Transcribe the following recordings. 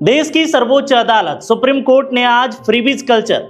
देश की सर्वोच्च अदालत सुप्रीम कोर्ट ने आज फ्रीबीज कल्चर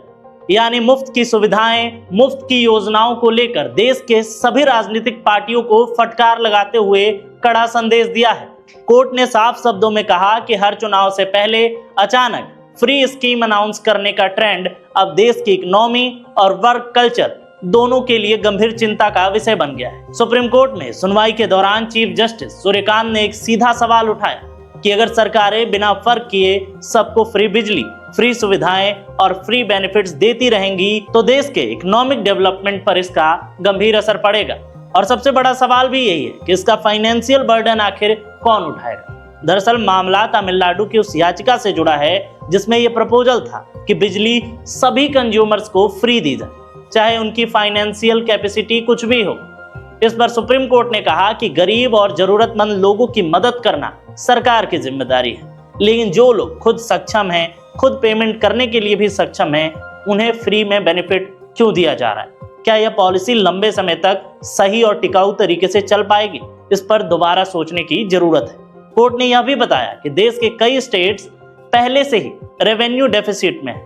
यानी मुफ्त की सुविधाएं, मुफ्त की योजनाओं को लेकर देश के सभी राजनीतिक पार्टियों को फटकार लगाते हुए कड़ा संदेश दिया है। कोर्ट ने साफ शब्दों में कहा कि हर चुनाव से पहले अचानक फ्री स्कीम अनाउंस करने का ट्रेंड अब देश की इकोनॉमी और वर्क कल्चर दोनों के लिए गंभीर चिंता का विषय बन गया है। सुप्रीम कोर्ट में सुनवाई के दौरान चीफ जस्टिस सूर्यकांत ने एक सीधा सवाल उठाया कि अगर सरकारें बिना फर्क किए सबको फ्री बिजली, फ्री सुविधाएं और फ्री बेनिफिट्स देती रहेंगी तो देश के इकोनॉमिक डेवलपमेंट पर इसका गंभीर असर पड़ेगा। और सबसे बड़ा सवाल भी यही है कि इसका फाइनेंशियल बर्डन आखिर कौन उठाएगा। दरअसल मामला तमिलनाडु की उस याचिका से जुड़ा है जिसमें यह प्रपोजल था कि बिजली सभी कंज्यूमर्स को फ्री दी जाए, चाहे उनकी फाइनेंशियल कैपेसिटी कुछ भी हो। इस पर सुप्रीम कोर्ट ने कहा कि गरीब और जरूरतमंद लोगों की मदद करना सरकार की जिम्मेदारी है, लेकिन जो लोग खुद सक्षम हैं, खुद पेमेंट करने के लिए भी सक्षम हैं, उन्हें फ्री में बेनिफिट क्यों दिया जा रहा है? क्या यह पॉलिसी लंबे समय तक सही और टिकाऊ तरीके से चल पाएगी? इस पर दोबारा सोचने की जरूरत है। कोर्ट ने यह भी बताया कि देश के कई स्टेट्स पहले से ही रेवेन्यू डेफिसिट में है,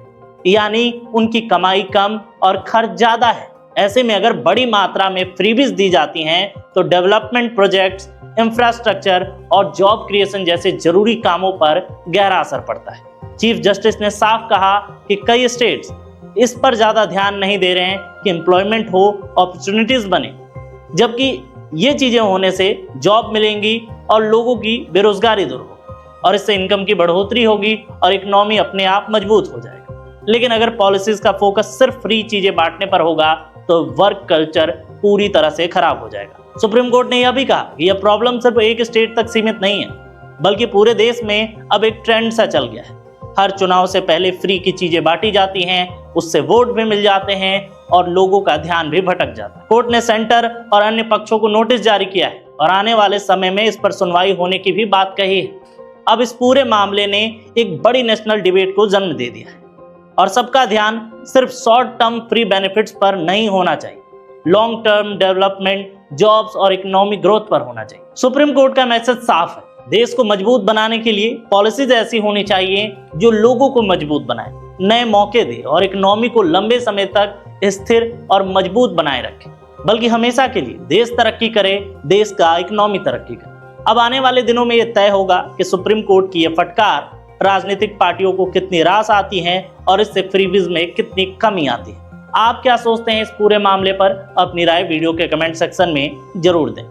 यानी उनकी कमाई कम और खर्च ज्यादा है। ऐसे में अगर बड़ी मात्रा में फ्रीबीज दी जाती हैं तो डेवलपमेंट प्रोजेक्ट्स, इंफ्रास्ट्रक्चर और जॉब क्रिएशन जैसे जरूरी कामों पर गहरा असर पड़ता है। चीफ जस्टिस ने साफ कहा कि कई स्टेट्स इस पर ज्यादा ध्यान नहीं दे रहे हैं कि एम्प्लॉयमेंट हो, अपॉर्चुनिटीज बने, जबकि ये चीजें होने से जॉब मिलेंगी और लोगों की बेरोजगारी दूर होगी और इससे इनकम की बढ़ोतरी होगी और इकोनॉमी अपने आप मजबूत हो जाएगा। लेकिन अगर पॉलिसीज का फोकस सिर्फ फ्री चीजें बांटने पर होगा तो वर्क कल्चर पूरी तरह से खराब हो जाएगा। सुप्रीम कोर्ट ने यह भी कहा कि यह प्रॉब्लम सिर्फ एक स्टेट तक सीमित नहीं है, बल्कि पूरे देश में अब एक ट्रेंड सा चल गया है। हर चुनाव से पहले फ्री की चीजें बांटी जाती हैं, उससे वोट भी मिल जाते हैं और लोगों का ध्यान भी भटक जाता है। कोर्ट ने सेंटर और अन्य पक्षों को नोटिस जारी किया है और आने वाले समय में इस पर सुनवाई होने की भी बात कही है। अब इस पूरे मामले ने एक बड़ी नेशनल डिबेट को जन्म दे दिया है और सबका ध्यान सिर्फ शॉर्ट टर्म फ्री बेनिफिट्स पर नहीं होना चाहिए, लॉन्ग टर्म डेवलपमेंट, जॉब्स और इकोनॉमिक ग्रोथ पर होना चाहिए। सुप्रीम कोर्ट का मैसेज साफ है, देश को मजबूत बनाने के लिए पॉलिसीज ऐसी होनी चाहिए जो लोगों को मजबूत बनाए, नए मौके दे और इकोनॉमी को लंबे समय तक स्थिर और मजबूत बनाए रखे, बल्कि हमेशा के लिए देश तरक्की करे, देश का इकोनॉमी तरक्की करे। अब आने वाले दिनों में यह तय होगा कि सुप्रीम कोर्ट की यह फटकार राजनीतिक पार्टियों को कितनी रास आती है और इससे फ्रीबीज में कितनी कमी आती है। आप क्या सोचते हैं इस पूरे मामले पर? अपनी राय वीडियो के कमेंट सेक्शन में जरूर दें।